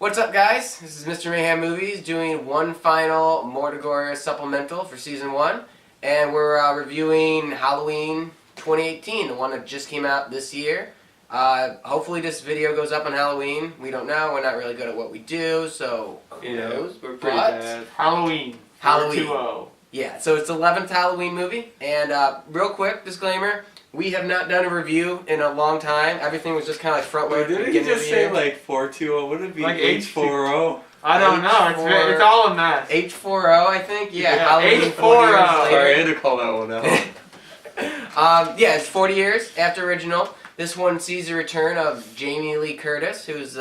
What's up, guys? This is Mr. Mayhem Movies doing one final More The Gorier supplemental for Season 1. And we're reviewing Halloween 2018, the one that just came out this year. Hopefully this video goes up on Halloween. We don't know. We're not really good at what we do, so who knows? We're pretty bad. Halloween. 420. Yeah, so it's the 11th Halloween movie. And real quick disclaimer, we have not done a review in a long time. Everything was just kind of like front-loaded. Didn't he just say like 420? Wouldn't it be like H40? I don't know. It's all a mess. H40, I think. Yeah, Halloween 40 H40. years later. Sorry, I had to call that one out. Yeah, it's 40 years after original. This one sees the return of Jamie Lee Curtis, who's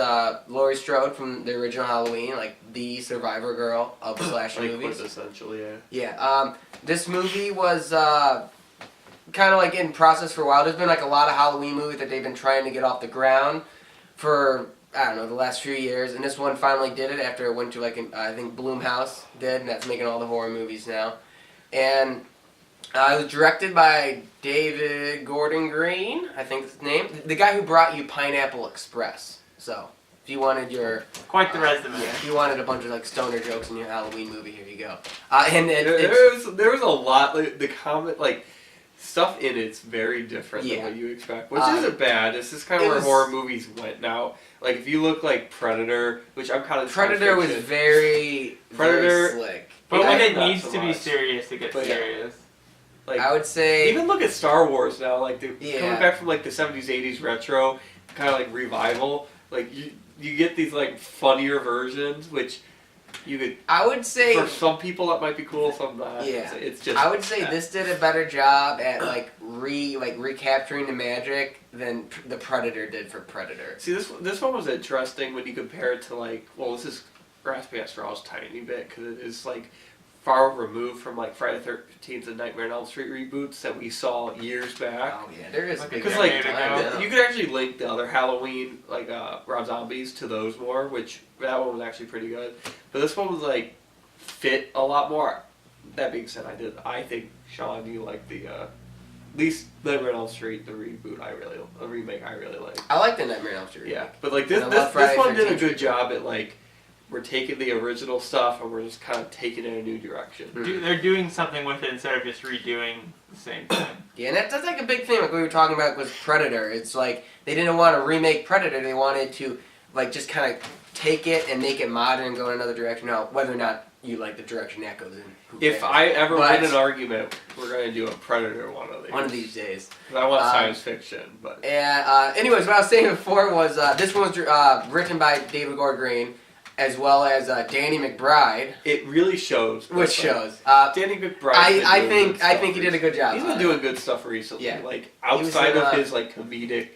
Laurie Strode from the original Halloween, like the survivor girl of slasher movies. Quintessential, yeah. Yeah. This movie was kind of like in process for a while. There's been like a lot of Halloween movies that they've been trying to get off the ground for, I don't know, the last few years, and this one finally did it after it went to like, I think Blumhouse did, and that's making all the horror movies now. And it was directed by David Gordon Green, I think that's his name, the guy who brought you Pineapple Express. So, if you wanted your... Quite the resume. Yeah, if you wanted a bunch of like stoner jokes in your Halloween movie, here you go. There was a lot, like, the comment, like, stuff in it's very different than what you expect, which isn't bad. This is kind of where horror movies went now. Like, if you look like Predator, which I'm kind of... Predator was very slick. But when it needs to be serious, it gets serious. Like, I would say... Even look at Star Wars now, like, coming back from, like, the 70s, 80s retro, kind of, like, revival, like, you get these, like, funnier versions, which you could... I would say... For some people that might be cool, some not. Yeah. It's just... I would say this did a better job at, like, recapturing the magic than the Predator did for Predator. See, this one was interesting when you compare it to, like, well, this is grasping at straws a tiny bit, because it is, like, far removed from like Friday the 13th and Nightmare on Elm Street reboots that we saw years back. Oh yeah, there is because like you could actually link the other Halloween like Rob Zombies to those more, which that one was actually pretty good. But this one was like fit a lot more. That being said, I think Sean, you like the at least Nightmare on Elm Street the reboot. The remake I really like. I like the Nightmare on Elm Street remake. Yeah, but like this one did a good job at like. We're taking the original stuff and we're just kind of taking it in a new direction. They're doing something with it instead of just redoing the same thing. Yeah, and that's like a big thing. Like we were talking about with Predator. It's like they didn't want to remake Predator. They wanted to like just kind of take it and make it modern and go in another direction. Now, whether or not you like the direction that goes in. If I ever win an argument, we're going to do a Predator one of these. One of these days. I want science fiction, but... And anyways, what I was saying before was this one was written by David Gordon Green, as well as Danny McBride. It really shows. Which shows. Danny McBride. I think he did a good job. He's been doing good stuff recently. Yeah. Like outside of his like comedic.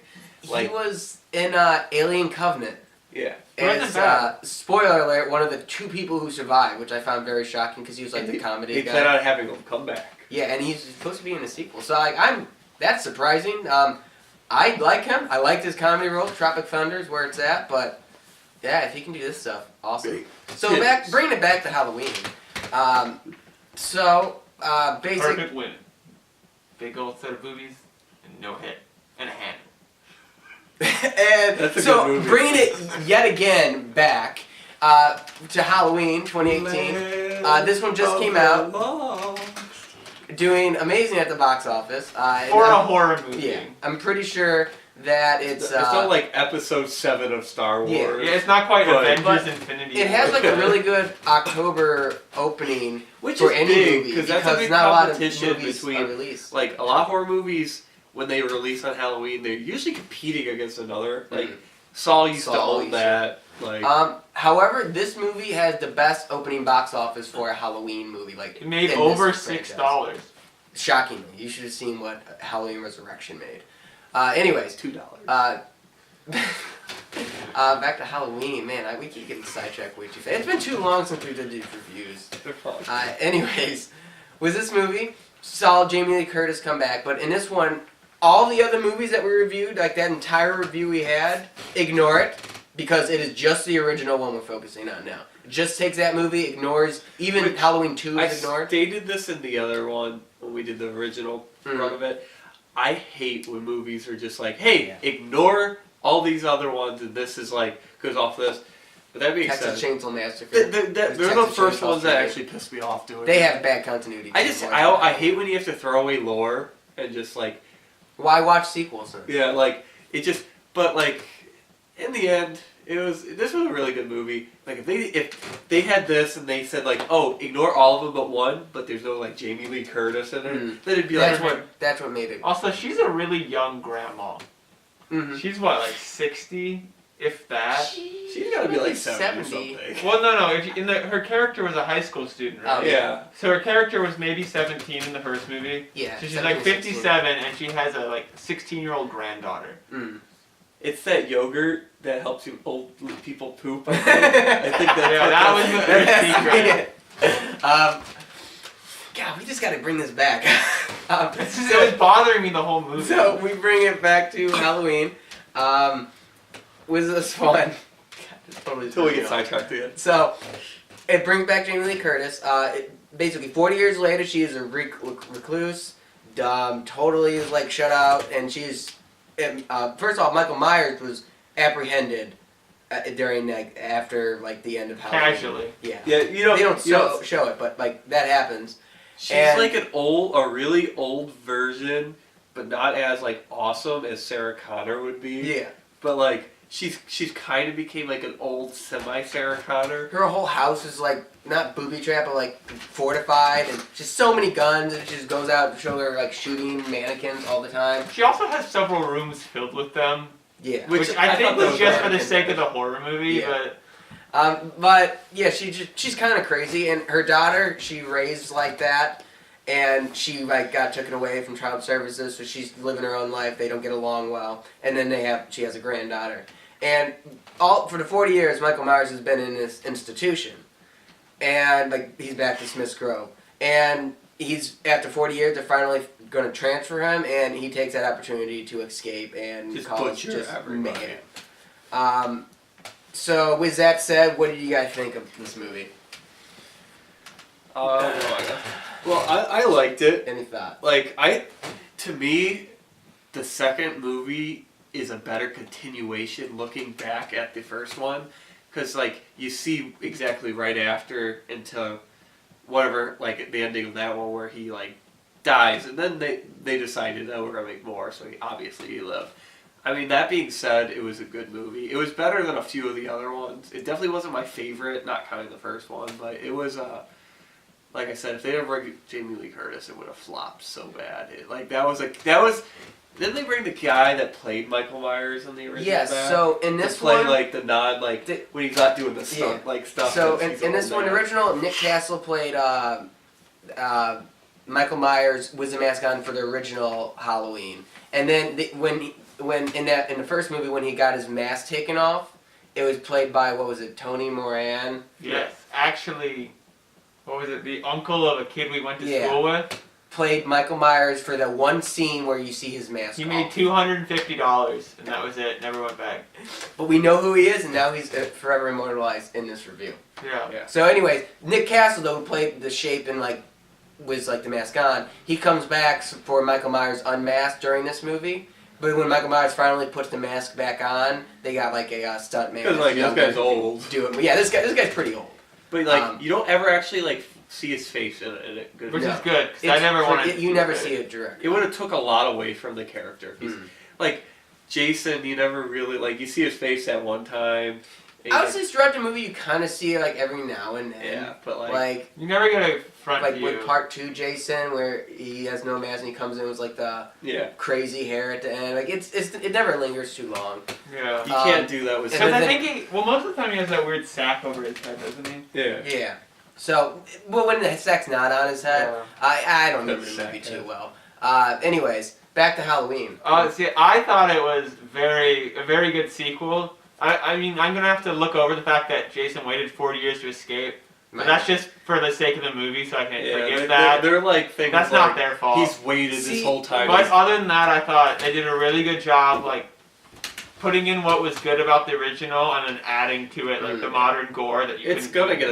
Like, he was in Alien Covenant. Yeah. As spoiler alert, one of the two people who survived, which I found very shocking because he was like the comedy guy. They plan on having him come back. Yeah, and he's supposed to be in the sequel. So like that's surprising. I like him. I liked his comedy role. Tropic Thunder is where it's at, but. Yeah, if he can do this stuff, awesome. So bringing it back to Halloween. Basic. Perfect win. Big old set of boobies and no hit and a hand. And that's a so good movie. Bringing it yet again back to Halloween 2018. This one just came out, doing amazing at the box office. For a horror movie. Yeah, I'm pretty sure. That it's not like episode 7 of Star Wars. Yeah, it's not quite Avengers Infinity. It has like a really good October opening which for is any big, movie because that's a big not a lot of competition movies between are released. Like a lot of horror movies when they release on Halloween, they're usually competing against another. Like Saw used to own that. Like however, this movie has the best opening box office for a Halloween movie. Like it made over $6. Shockingly, you should have seen what Halloween Resurrection made. Anyways, $2. Back to Halloween, man. We keep getting sidetracked way too fast. It's been too long since we did these reviews. They're fun. Anyways, with this movie, saw Jamie Lee Curtis come back, but in this one, all the other movies that we reviewed, like that entire review we had, ignore it because it is just the original one we're focusing on now. It just takes that movie, ignores even Halloween 2 is ignored. I stated this in the other one when we did the original run of it. I hate when movies are just like, hey, ignore all these other ones and this is like, goes off this. But that being Texas said, Chainsaw Massacre. they're the Texas first Chainsaw ones that 3. actually pissed me off doing They it. have bad continuity. I hate when you have to throw away lore and just like... Why watch sequels then? Yeah, like, it just... But like, in the end, this was a really good movie. Like, if they had this and they said like, oh, ignore all of them but one, but there's no like Jamie Lee Curtis in it, then it'd be That's like... that's what made it. Also, she's a really young grandma. Mm-hmm. She's what, like 60, if that. She's gotta be like 70 or something. Well, no. Her character was a high school student, right? Oh, Yeah. So her character was maybe 17 in the first movie. Yeah. So she's like 57, and she has a like 16-year-old granddaughter. Mm. It's that yogurt that helps you old people poop. I think that's that was the first secret. God, we just got to bring this back. It was bothering me the whole movie. So we bring it back to Halloween. Was this fun? Until we get sidetracked again. So it brings back Jamie Lee Curtis. Basically, 40 years later, she is a recluse, totally like shut out, and she's. First off, Michael Myers was apprehended during after like the end of Halloween. Casually. Yeah. Yeah, They don't show it, but like that happens. She's like a really old version, but not as like awesome as Sarah Connor would be. Yeah. But like she's kind of became like an old semi Sarah Connor. Her whole house is like not booby trapped, but like fortified, and just so many guns, and she just goes out and show her like shooting mannequins all the time. She also has several rooms filled with them. Yeah. Which I think was just for the sake of the horror movie, Yeah. But yeah, she's kind of crazy, and her daughter she raised like that, and she like got taken away from child services, so she's living her own life. They don't get along well, and then she has a granddaughter, and for the 40 years Michael Myers has been in this institution, and like he's back to Smith's Grove, and he's after 40 years they're finally going to transfer him, and he takes that opportunity to escape and Just cause butcher just everybody. mayhem. So with that said, what did you guys think of this movie? Well, I liked it. Any thoughts? Like to me, the second movie is a better continuation looking back at the first one, because like you see exactly right after into whatever like at the ending of that one where he like dies, and then they decided, oh, we're gonna make more, so he lived. I mean, that being said, it was a good movie. It was better than a few of the other ones. It definitely wasn't my favorite, not counting the first one, but it was like I said, if they didn't bring Jamie Lee Curtis, it would have flopped so bad. Didn't they bring the guy that played Michael Myers in the original? Yes. back? So in this to play one, like the non when he's not doing the stunt stuff. So in this one, original Nick Castle played Michael Myers was the mask on for the original Halloween, and then when in the first movie when he got his mask taken off, it was played by Tony Moran. Yes, actually, what was it? The uncle of a kid we went to school with played Michael Myers for that one scene where you see his mask. He made $250, and that was it. Never went back. But we know who he is, and now he's forever immortalized in this review. Yeah. So, anyways, Nick Castle though who played the Shape and was the mask on. He comes back for Michael Myers unmasked during this movie. But when Michael Myers finally puts the mask back on, they got a stunt man. Because this guy's old. Do it. Yeah, this guy's pretty old. But you don't ever actually see his face in it. Which is good. Cause I never wanted. You never see it direct. It would have took a lot away from the character. Like Jason, you never really you see his face at one time. I would say throughout the movie you kind of see it every now and then. Yeah, but you never get a front view. With Part 2 Jason, where he has no mask and he comes in with the crazy hair at the end. It never lingers too long. Yeah, you can't do that with. Because I think most of the time he has that weird sack over his head, doesn't he? Yeah. Yeah. So, when the sack's not on his head, I don't remember the movie too well. Anyways, back to Halloween. See, I thought it was a very good sequel. I mean, I'm gonna have to look over the fact that Jason waited 40 years to escape. But that's just for the sake of the movie, so I can forgive that. They're things that's not their fault. He's waited this whole time. But other than that, I thought they did a really good job, putting in what was good about the original and then adding to it the modern gore that you. It's gonna get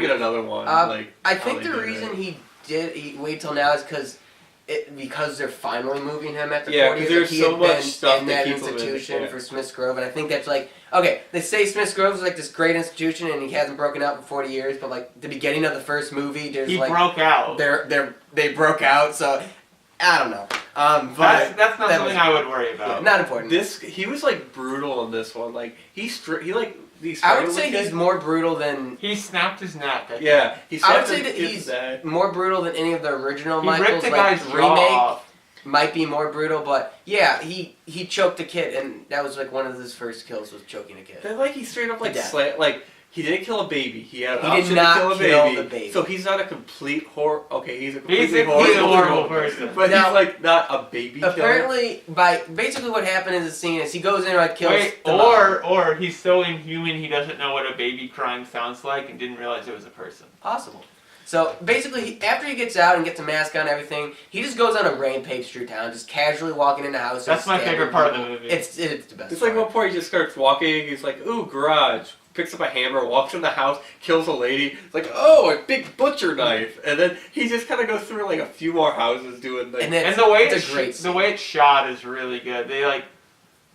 another one. I think the reason he waited till now is because because they're finally moving him after Yeah, 40 years. there's He so had much been stuff in that that keeps him in, institution yeah. for Smith's Grove, and I think that's like, okay, they say Smith's Grove is like this great institution, and he hasn't broken out for 40 years, but like the beginning of the first movie, there's He like broke out. they broke out, so I don't know. But That's not that something was- I would worry about. yeah, not important. He was like brutal in this one. Like these. I would say he's more brutal than. He snapped his neck. I think. Yeah, he I would snapped say his that kid's he's neck. more brutal than any of the original He Michaels. ripped the like guy's remake jaw off. might be more brutal, but yeah, he choked a kid, and that was like one of his first kills was choking a kid. Then like he straight up like Yeah. like he didn't kill a baby. He had an He did option not to kill a kill baby. the baby. So he's not a complete Okay, he's a He's completely a horrible horrible person. But Now- he's like not a baby killer. Apparently, basically what happened in the scene is he goes in and like kills. Wait, the mom. or he's so inhuman he doesn't know what a baby crying sounds like and didn't realize it was a person. Possible. So basically, after he gets out and gets a mask on and everything, he just goes on a rampage through town, just casually walking into houses. That's my stabbing favorite part of the people. movie. It's the best. It's like part. one point he just starts walking. He's like, "Ooh, garage." Picks up a hammer, walks in the house, kills a lady. It's like, "Oh, a big butcher knife!" And then he just kind of goes through like a few more houses doing like. And then- And the way it's a great the way it's shot is really good.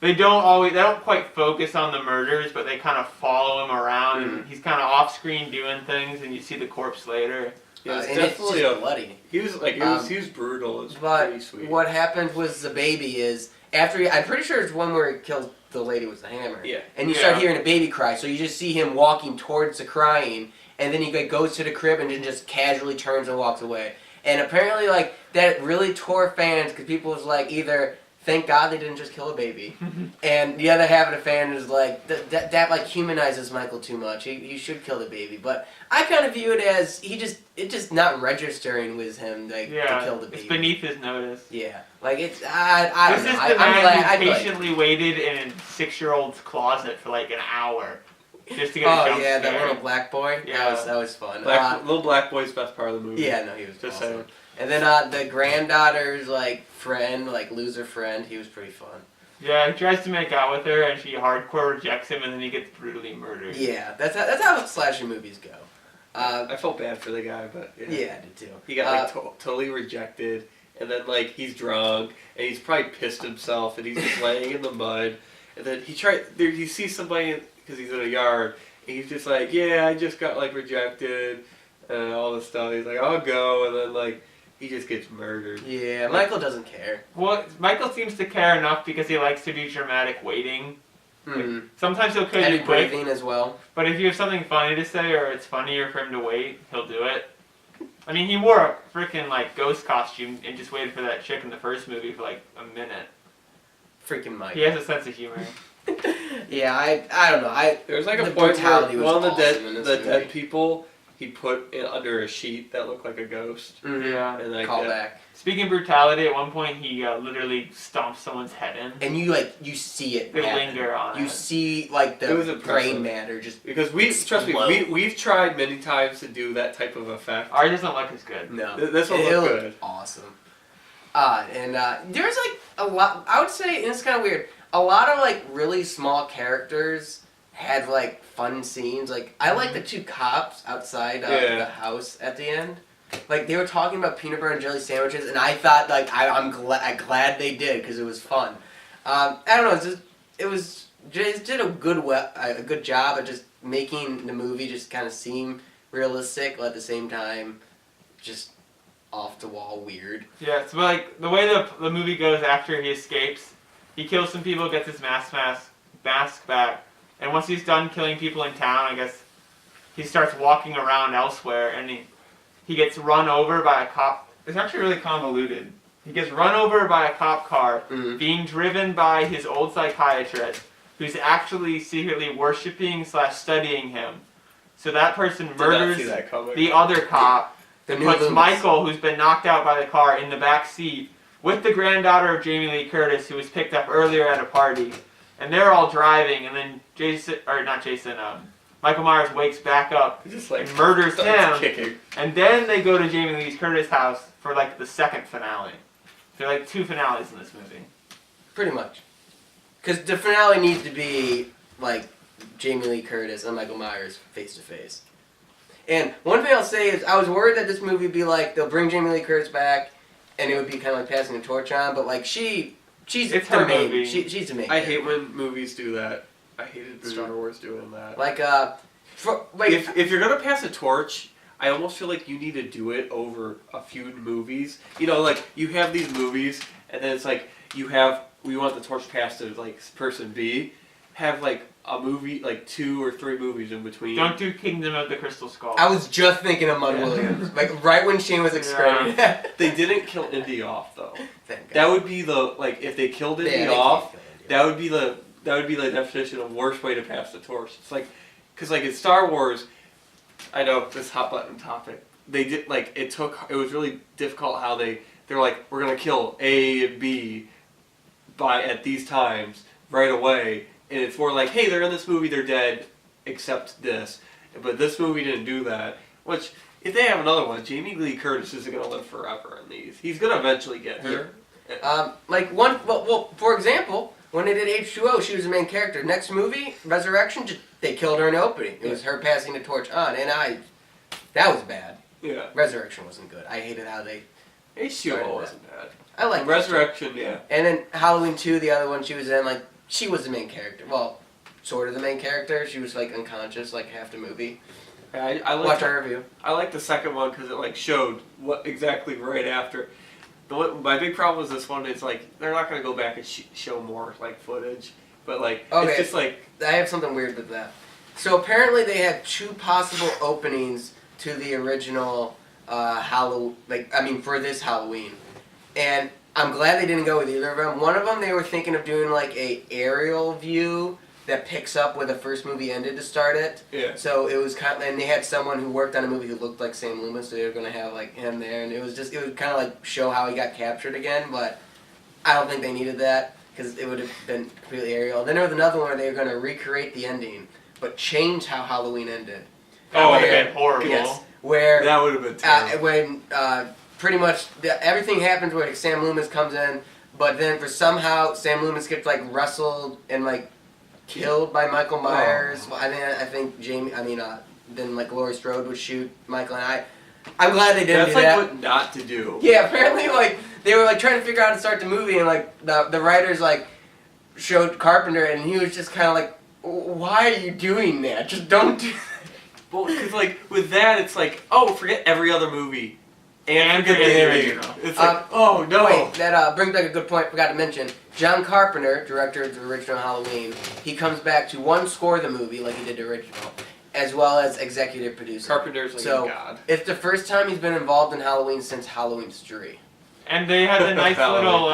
They don't quite focus on the murders, but they kind of follow him around, and he's kind of off screen doing things, and you see the corpse later. Yeah, it's and it's definitely just bloody. He was brutal. It's But pretty sweet. what happened was the baby is after I'm pretty sure it's one where he kills the lady with the hammer. Yeah. And you start Yeah. hearing a baby cry, so you just see him walking towards the crying, and then he like, goes to the crib and then just casually turns and walks away. And apparently, like that really tore fans because people was like either thank God they didn't just kill a baby, and the other half of the fan is like that like humanizes Michael too much. He should kill the baby, but I kind of view it as it's just not registering with him like to kill the baby. It's beneath his notice. Yeah, like it's I don't This know. is the I'm man glad. who I patiently waited in a 6-year-old's closet for like an hour just to get a Oh jump yeah, scare. that little black boy. Yeah. That was fun. Little black boy's best part of the movie. Yeah, no, he was Just awesome. saying. And then the granddaughter's like friend, like loser friend, he was pretty fun. Yeah, he tries to make out with her, and she hardcore rejects him, and then he gets brutally murdered. Yeah, that's how slasher movies go. I felt bad for the guy, but Yeah, I did too. he got like totally rejected, and then like he's drunk, and he's probably pissed himself, and he's just laying in the mud, and then he sees somebody because he's in a yard, and he's just like, yeah, I just got like rejected, and all this stuff. He's like, I'll go, and then like he just gets murdered. Yeah, Michael doesn't care. Well, Michael seems to care enough because he likes to do dramatic waiting. Mm. Sometimes he'll kill Heavy you quick, breathing as well. but if you have something funny to say or it's funnier for him to wait, he'll do it. I mean, he wore a freaking like ghost costume and just waited for that chick in the first movie for like a minute. Freaking Mike. He has a sense of humor. Yeah, I don't know. There's like a The point brutality where was one of awesome in this the movie. dead people he put under a sheet that looked like a ghost, Mhm. Yeah. and like Call that. back. Speaking of brutality, at one point he literally stomps someone's head in. And you see it They happen. linger on You it. see like It was the impressive. brain matter just Because trust me, explode. we've tried many times to do that type of effect. Ours doesn't look as good. no. This one It looked looked good. awesome. There's like a lot. I would say, and it's kind of weird. A lot of like really small characters had like fun scenes. Like I like the two cops outside Yeah. the house at the end. Like they were talking about peanut butter and jelly sandwiches, and I thought like I'm glad they did because it was fun. I don't know. It just did a good job at just making the movie just kind of seem realistic, while at the same time just off the wall weird. Yeah, so like the way the movie goes after he escapes, he kills some people, gets his mask back, and once he's done killing people in town, I guess he starts walking around elsewhere, and he gets run over by a cop. It's actually really convoluted. He gets run over by a cop car, Mhm. being driven by his old psychiatrist, who's actually secretly worshiping/studying him. So that person Did not murders see that coming. the other cop. The It new puts Loomis. Michael, who's been knocked out by the car, in the back seat with the granddaughter of Jamie Lee Curtis, who was picked up earlier at a party. And they're all driving, and then Michael Myers wakes back up He just like and murders starts him. kicking. And then they go to Jamie Lee Curtis' house for like the second finale. There are like 2 finales in this movie. Pretty much. Because the finale needs to be like Jamie Lee Curtis and Michael Myers face to face. And one thing I'll say is I was worried that this movie would be like they'll bring Jamie Lee Curtis back and it would be kind of like passing the torch on. But like she's It's the her main. movie. She's the main. I character. hate when movies do that. I hated Star Wars doing that. Like If you're gonna pass a torch, I almost feel like you need to do it over a few movies. You know, like you have these movies, and then it's like we want the torch passed to like person B. Have like a movie, like 2 or 3 movies in between. Don't do Kingdom of the Crystal Skull. I was just thinking of Mud Williams, like right when Shane was explaining. They didn't kill Indy off though. Thank God. That would be the like if they killed Indy They off. can't kill Indy. That would be the definition of worst way to pass the torch. It's like, because like in Star Wars, I know this hot button topic. They did like it was really difficult how they're like we're gonna kill A and B at these times right away, and it's more like hey they're in this movie they're dead except this, but this movie didn't do that. Which if they have another one, Jamie Lee Curtis isn't gonna live forever in these. He's gonna eventually get her. Like one well for example. When they did H2O, she was the main character. Next movie, Resurrection, they killed her in the opening. It was her passing the torch on, and that was bad. Yeah. Resurrection wasn't good. I hated how they. H2O wasn't bad. I like Resurrection, yeah. And then Halloween 2, the other one she was in, like she was the main character. Well, sort of the main character. She was like unconscious, like half the movie. Yeah, I Watch our review. I like the second one because it like showed what exactly right after. My big problem with this one is like they're not gonna go back and show more like footage, but like it's just like I have something weird with that. So apparently they had 2 possible openings to the original for this Halloween, and I'm glad they didn't go with either of them. One of them they were thinking of doing like a aerial view that picks up where the first movie ended to start it. yeah. So it was kind of, and they had someone who worked on a movie who looked like Sam Loomis, so they were going to have like him there, and it would kind of like show how he got captured again, but I don't think they needed that because it would have been completely aerial. Then there was another one where they were going to recreate the ending, but change how Halloween ended. That would have been horrible. Yes, where That would have been terrible. when pretty much everything happens where like, Sam Loomis comes in, but then for somehow Sam Loomis gets like wrestled and like killed by Michael Myers. Oh. I think then like Laurie Strode would shoot Michael and I. I'm glad they didn't do that. That's like what not to do. Yeah, apparently like they were like trying to figure out how to start the movie, and like the writers like showed Carpenter, and he was just kind of like, "Why are you doing that? Just don't do." Well, because like with that, it's like forget every other movie. And forget forget the the original. original. It's like, oh no. Wait, that brings back a good point. Forgot to mention. John Carpenter, director of the original Halloween, he comes back to score the movie like he did the original, as well as executive producer. Carpenter's like a god. It's the first time he's been involved in Halloween since Halloween's 3. And they had a nice little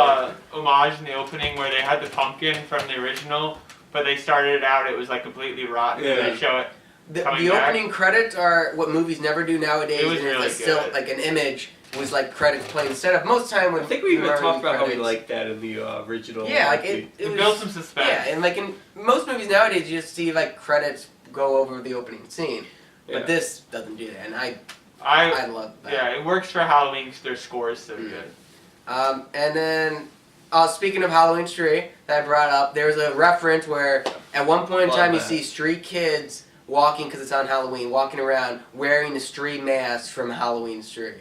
homage in the opening where they had the pumpkin from the original, but they started it out, it was like completely rotten, and they show it. The opening credits are what movies never do nowadays. It was and really it's still good. like an image was like credits playing instead of most time when I think we even talked about how we credits. liked that in the original. Yeah, like It was, built some suspense. Yeah, and like in most movies nowadays, you just see like credits go over the opening scene, but this doesn't do that, and I love that. Yeah, it works for Halloween because their score is so good. And then, speaking of Halloween 3 that I brought up, there was a reference where at one point in time you see street kids walking, because it's on Halloween, walking around wearing the street mask from Halloween 3.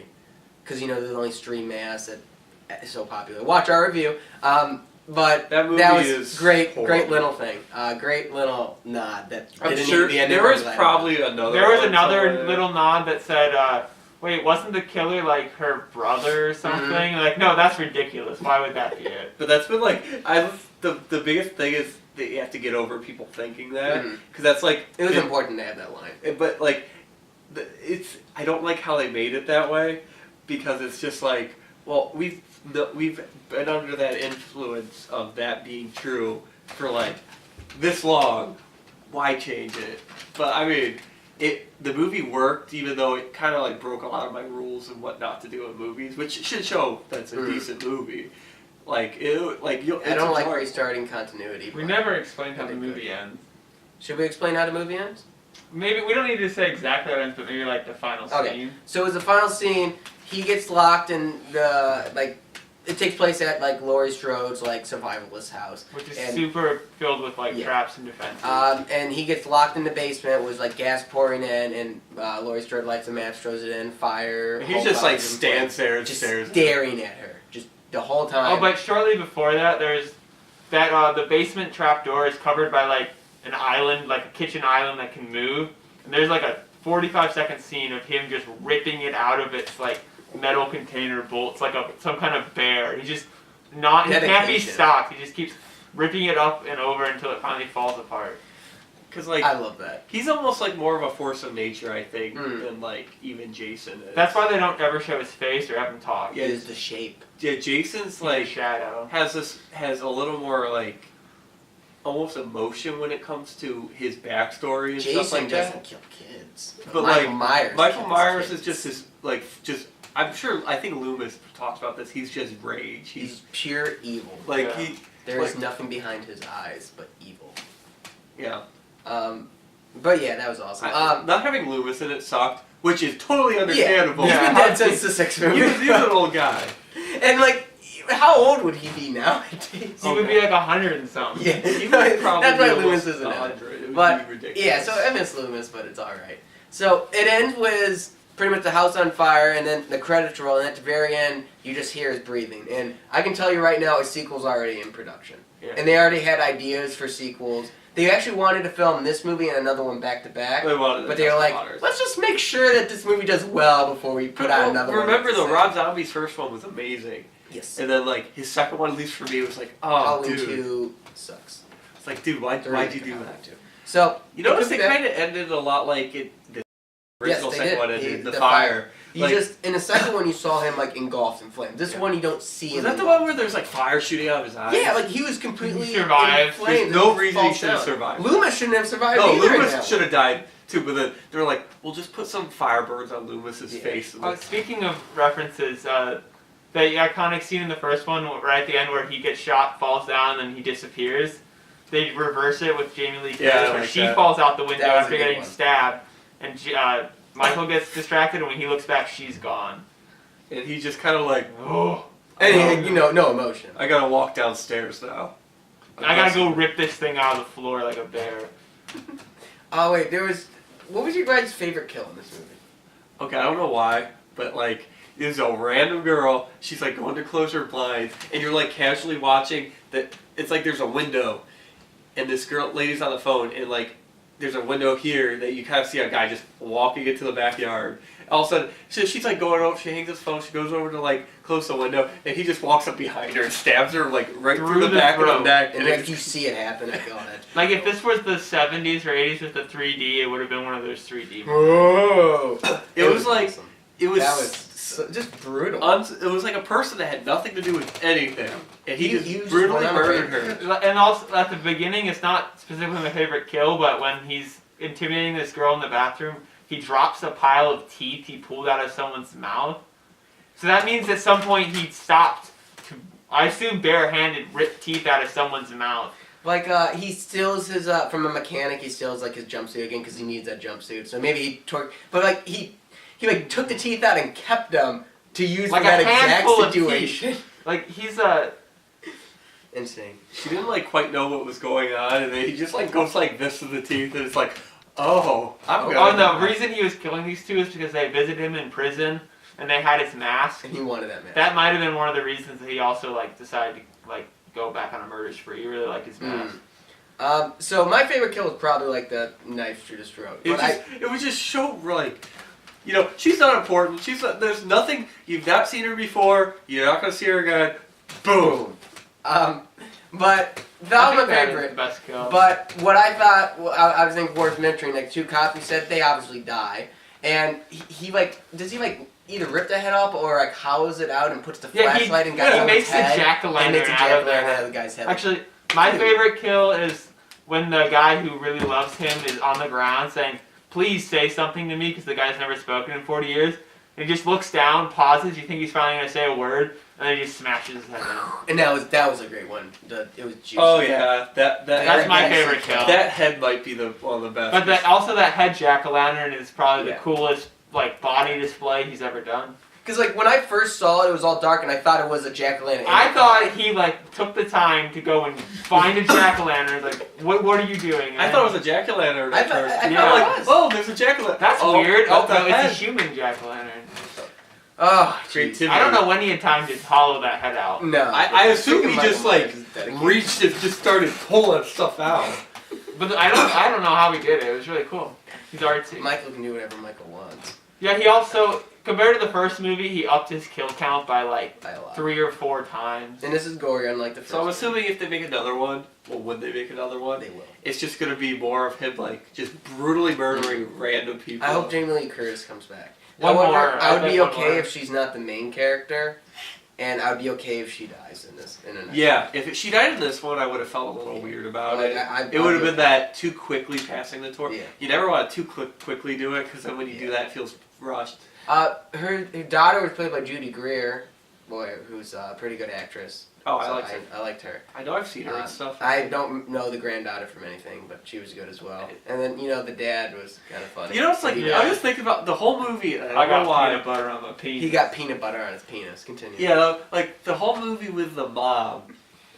Because, there's only street masks that is so popular. Watch our review. But that movie was is great horrible. little thing. Great little nod that I'm didn't sure need the ending. there was probably another. There was one another somewhere. little nod that said, wait, wasn't the killer like her brother or something? Like, no, that's ridiculous. Why would that be it? But that's been like, the biggest thing is that you have to get over people thinking that. Because that's like. It was important to have that line. But like, I don't like how they made it that way. Because it's just like, well, we've been under that influence of that being true for like this long. Why change it? But I mean, the movie worked, even though it kind of like broke a lot of my rules and what not to do in movies, which should show that's a decent movie. Like I don't like restarting continuity. We never explained how the movie ends. Should we explain how the movie ends? Maybe we don't need to say exactly how it ends, but maybe like the final scene. So as the final scene, he gets locked in the it takes place at like Laurie Strode's like survivalist house, which is super filled with like traps and defenses. And he gets locked in the basement with like gas pouring in, and Laurie Strode lights a match, throws it in, fire. He just like stands there and just stares, staring at her. the whole time. Oh, but shortly before that, there's that the basement trapdoor is covered by like an island, like a kitchen island that can move. And there's like a 45-second scene of him just ripping it out of its like metal container bolts, like some kind of bear. He can't be Dedication. stopped. He just keeps ripping it up and over until it finally falls apart. Because like I love that. he's almost like more of a force of nature, I think, than like even Jason is. That's why they don't ever show his face or have him talk. Yeah, It is the shape. Yeah, Jason's He's like a shadow. has a little more like almost emotion when it comes to his backstory and Jason stuff like doesn't that. kill kids. But Michael like Myers. Michael kills Myers kids. is just this like just I think Loomis talks about this. He's just rage. He's pure evil. like Yeah. There is like- nothing behind his eyes but evil. yeah. But yeah, that was awesome. Not having Loomis in it sucked, which is totally understandable. He's Yeah. been dead since the sixth movie. He's an old guy. And like, how old would he be nowadays? He would be like 100 and something. Yeah, He would probably that's why be Loomis almost isn't in it. 100. It would But be ridiculous. yeah, so I miss Loomis, but it's all right. So it ends with pretty much the house on fire, and then the credits roll, and at the very end, you just hear his breathing. And I can tell you right now, a sequel's already in production, Yeah. and they already had ideas for sequels. They actually wanted to film this movie and another one back to back, They wanted to but they were test the like, waters. let's just make sure that this movie does well before we put out another one. Remember that's though, the Rob Zombie's first one was amazing, Yes. and then like his second one, at least for me, was like, oh Halloween dude, 2 sucks. it's like dude, why'd you do that? So You notice it it could be kind of ended a lot like the Yes, original they second did. one ended, The the fire. You Like- just in the second one you saw him like engulfed in flames. This Yeah. one you don't see him. Was that the engulfed. one where there's like fire shooting out of his eyes? Yeah, like he was completely He survived. in flames. There's no and reason he falls should have down. survived. Loomis shouldn't have survived No, either. in Loomis that should one. have died too, but then they were like, we'll just put some firebirds on Loomis's Yeah. face. Speaking of references, the iconic scene in the first one, right at the end where he gets shot, falls down, and he disappears. They reverse it with Jamie Lee Curtis, Yeah, I where like she that. falls out the window That was a after good getting one. stabbed, and Michael gets distracted, and when he looks back, she's gone. And he's just kind of like, Oh, And no emotion. I gotta walk downstairs now. I gotta go rip this thing out of the floor like a bear. Oh wait, what was your guys' favorite kill in this movie? Okay, I don't know why, but like, there's a random girl, she's like going to close her blinds, and you're like casually watching that, it's like there's a window, and this lady's on the phone, and like, there's a window here that you kind of see a guy just walking into the backyard. All of a sudden, she's like going over, she hangs his phone, she goes over to like close the window, and he just walks up behind her and stabs her like right through the back of the throat. neck. And And like you see it happen, I go ahead. Like if this was the 70s or 80s with the 3D, it would have been one of those 3D. Whoa! it was like, awesome. it was, That was just brutal. it was like a person that had nothing to do with anything, and he He just just brutally went on a murdered rampage. her. And also at the beginning, it's not specifically my favorite kill, but when he's intimidating this girl in the bathroom, he drops a pile of teeth he pulled out of someone's mouth. So that means at some point he stopped to, I assume barehanded, rip teeth out of someone's mouth. Like he steals his from a mechanic. He steals like his jumpsuit again because he needs that jumpsuit. So maybe he but like he like took the teeth out and kept them to use Like for that a handful exact of situation. Like he's Insane. She didn't like quite know what was going on, and then he just like goes like this to the teeth, and it's like, oh, I'm Oh, gonna. Oh, the reason he was killing these two is because they visited him in prison and they had his mask. And he wanted that man. That might have been one of the reasons that he also like decided to like go back on a murder spree. He really liked his mask. So my favorite kill was probably like the knife through his throat. It was just so like, you know, she's not important. She's not, there's nothing. You've not seen her before. You're not gonna see her again. Boom. But that was my I think that is favorite. the best kill. But what I thought, I was thinking worth mentioning, like two cops, we said they obviously die. And he like, does he like either rip the head off or like hollows it out and puts the flashlight in guy's he makes the head? jack-o'-lantern And makes a out of jack-o'-lantern their out head. of the guy's head. Actually, my favorite kill is when the guy who really loves him is on the ground saying, "Please say something to me," because the guy's never spoken in 40 years. And he just looks down, pauses, you think he's finally going to say a word, and then he just smashes his head in. And that was a great one. It was juicy. Oh yeah, that's That's my favorite kill. That head might be one of the best. But that head jack-o'-lantern is probably Yeah. the coolest like body display he's ever done. Because like when I first saw it, it was all dark, and I thought it was a jack-o'-lantern. I thought he like took the time to go and find a jack-o'-lantern. Like, what are you doing? I thought it was a jack-o'-lantern. I thought Yeah. it like, was. oh, there's a jack-o'-lantern. That's oh, weird. Oh, that's no, a head. it's a human jack-o'-lantern. Oh, Creativity. I don't know when he had time to hollow that head out. No. I assume he Michael just Myers like is dedicated. reached and just started pulling stuff out. But I don't know how he did it. It was really cool. He's artsy. Michael can do whatever Michael wants. Yeah, he also, compared to the first movie, he upped his kill count by like By a lot. 3 or 4 times. And this is gory, unlike the first. So I'm one. assuming if they make another one, well, when they make another one, They will. it's just gonna be more of him like just brutally murdering random people. I hope Jamie Lee Curtis comes back. One However, more. I would bet be one okay more. if she's not the main character, and I would be okay if she dies in this. In a next Yeah, if she died in this one, I would have felt a little weird about Like, it. I'd It would have be been that too quickly passing the torch. Yeah. You never want to too quickly do it because then when you do that, it feels rushed. Her daughter was played by Judy Greer, boy, who's a pretty good actress. Oh, I So liked her. I liked her. I know I've seen her and stuff. I don't know the granddaughter from anything, but she was good as well. And then the dad was kind of funny. You know, it's like He I was thinking about the whole movie. And I I don't know got why. peanut butter on my penis. He got peanut butter on his penis. Continue. Yeah, like the whole movie with the mom,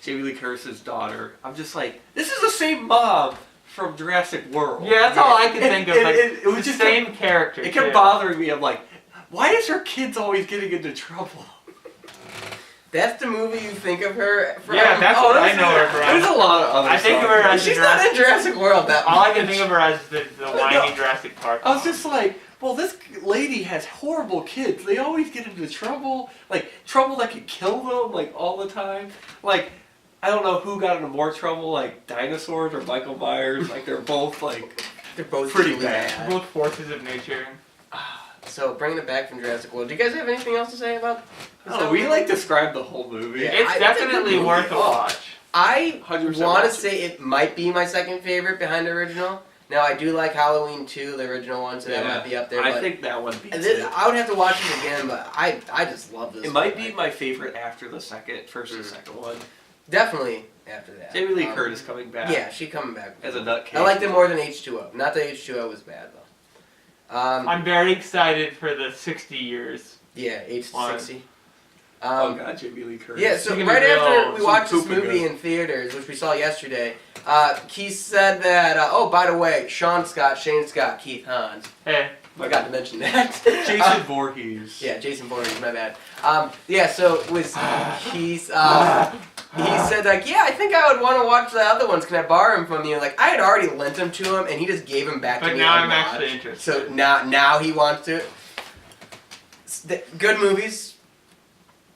Jamie Lee Curtis's daughter. I'm just like, this is the same mom from Jurassic World. Yeah, that's all I could think of. Like, it was the just same character. It kept too. bothering me. I'm like, why is her kids always getting into trouble? That's the movie you think of her from? Yeah, that's what I know her from. There's a lot of other I think stuff. of her as She's not in Jurassic World that All much. I can think of her as the whiny Jurassic Park. I was just like, well, this lady has horrible kids. They always get into trouble, like trouble that could kill them, like all the time. Like, I don't know who got into more trouble, like dinosaurs or Michael Myers. Like they're both like They're both pretty really bad. Both forces of nature. So bringing it back from Jurassic World, do you guys have anything else to say about? I don't know, we like described the whole movie. Yeah. It's it's a definitely good movie. worth a Oh. watch. I 100% want watch to it. say it might be my second favorite behind the original. Now I do like Halloween 2, the original one, so that Yeah. might be up there. I but think that one beats this, it. I would have to watch it again, but I just love this. It might one. be my favorite after the first and Mm. second one. Definitely after that. Jamie Lee Curtis coming back. Yeah, she coming back As a nutcase. I liked it more than H2O. Not that H2O was bad though. I'm very excited for the 60 years. Yeah, H60. Oh god, Jamie Lee Curtis. Yeah, so She's gonna right be after real- we some watched this pooping movie good. in theaters, which we saw yesterday, Keith said that, oh, by the way, Shane Scott, Keith Hansz. Hey, I forgot to mention that. Jason Voorhees. Yeah, Jason Voorhees, my bad. Yeah, so it was Keith, he said, like, yeah, I think I would want to watch the other ones. Can I borrow him from you? Like, I had already lent him to him, and he just gave him back to but me. now I'm unwatched. actually interested. So now he wants to. Good movies,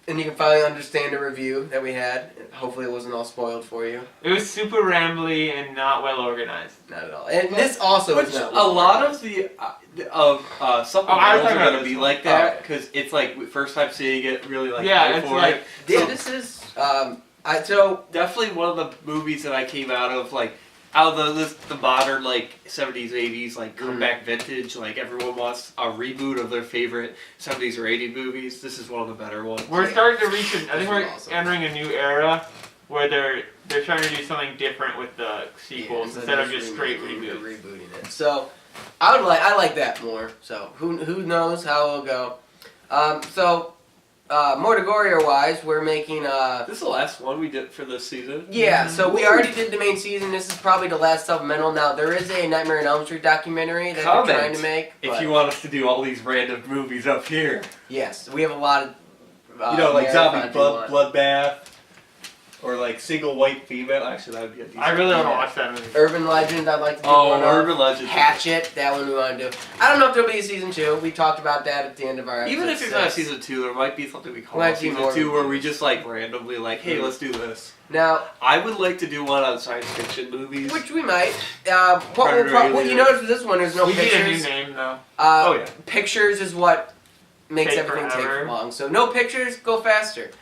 and you can finally understand the review that we had. Hopefully, it wasn't all spoiled for you. It was super rambly and not well organized. Not at all. And this also Which is not. a lot of the supplementals I are was talking going about to be this like that because it's like first time seeing it, really like Yeah, hype it's for like- it. Yeah, So this is. So definitely one of the movies that I came out of like out of the modern like 70s 80s like comeback vintage, like everyone wants a reboot of their favorite 70s or 80s movies. This is one of the better ones. We're Yeah. starting to reach. I think This we're is awesome. entering a new era where they're trying to do something different with the sequels instead of just straight reboots. rebooting it. So I like that more. So who knows how it'll go. More The Gorier wise, we're making This is the last one we did for this season. yeah, so we already did the main season. This is probably the last supplemental. Now, there is a Nightmare on Elm Street documentary that Comment they're trying to make. If but you want us to do all these random movies up here, yes, we have a lot of. like zombie marathons we want. bloodbath, or like single white female. Actually, that would be a decent I really want to Yeah. watch that movie. Urban Legend, I'd like to do Oh, one of. Urban Legend. Hatchet, that one we want to do. I don't know if there'll be a season 2. We talked about that at the end of our episode. Even if it's not 6. season 2, there might be something we call Might be season more 2 where we movies. just like randomly like, hey, Mhm. let's do this. Now, I would like to do one on science fiction movies. which we might. Predator, What you Alien. notice with this one, there's no we need a new pictures. name though. Oh, yeah. Pictures is what makes Take everything forever. take long. So no pictures, go faster.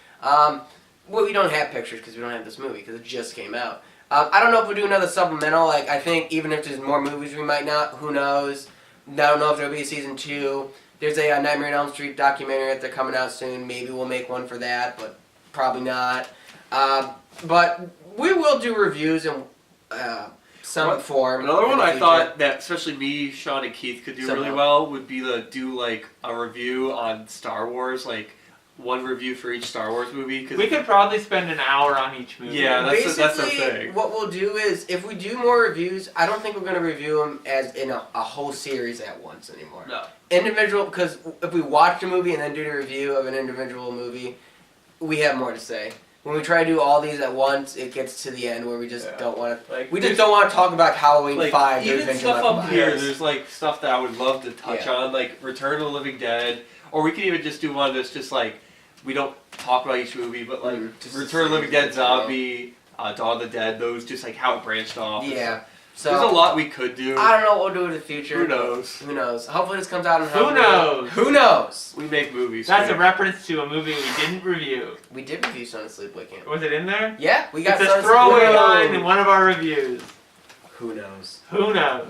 Well, we don't have pictures because we don't have this movie because it just came out. I don't know if we'll do another supplemental. Like I think even if there's more movies, we might not. Who knows? I don't know if there'll be a season 2. There's a Nightmare on Elm Street documentary that they're coming out soon. Maybe we'll make one for that, but probably not. But we will do reviews in some form. Another in one the I future. thought that especially me, Sean, and Keith could do really Somehow. well would be to do like a review on Star Wars, like one review for each Star Wars movie. Cause We could probably spend an hour on each movie. Yeah, that's the thing. What we'll do is, if we do more reviews, I don't think we're going to review them as in a whole series at once anymore. No. Individual, because if we watch a movie and then do the review of an individual movie, we have more to say. When we try to do all these at once, it gets to the end where we just don't want to. Like, We just don't want to talk about Halloween 5. The Even Adventure stuff Left up Behind. here, there's like stuff that I would love to touch on, like Return of the Living Dead, or we could even just do one that's just like we don't talk about each movie, but like Just Return of the Living Dead, Zombie, Dawn of the Dead, those just like how it branched off. Yeah. So There's a lot we could do. I don't know what we'll do in the future. Who knows? Who knows? Hopefully this comes out in Who Halloween. knows? Who knows? We make movies. That's a too. reference to a movie we didn't review. We did review Son of Sleepaway Camp. Was it in there? Yeah, we got It's Son a of throwaway Sleepaway. line in one of our reviews. Who knows? Who knows?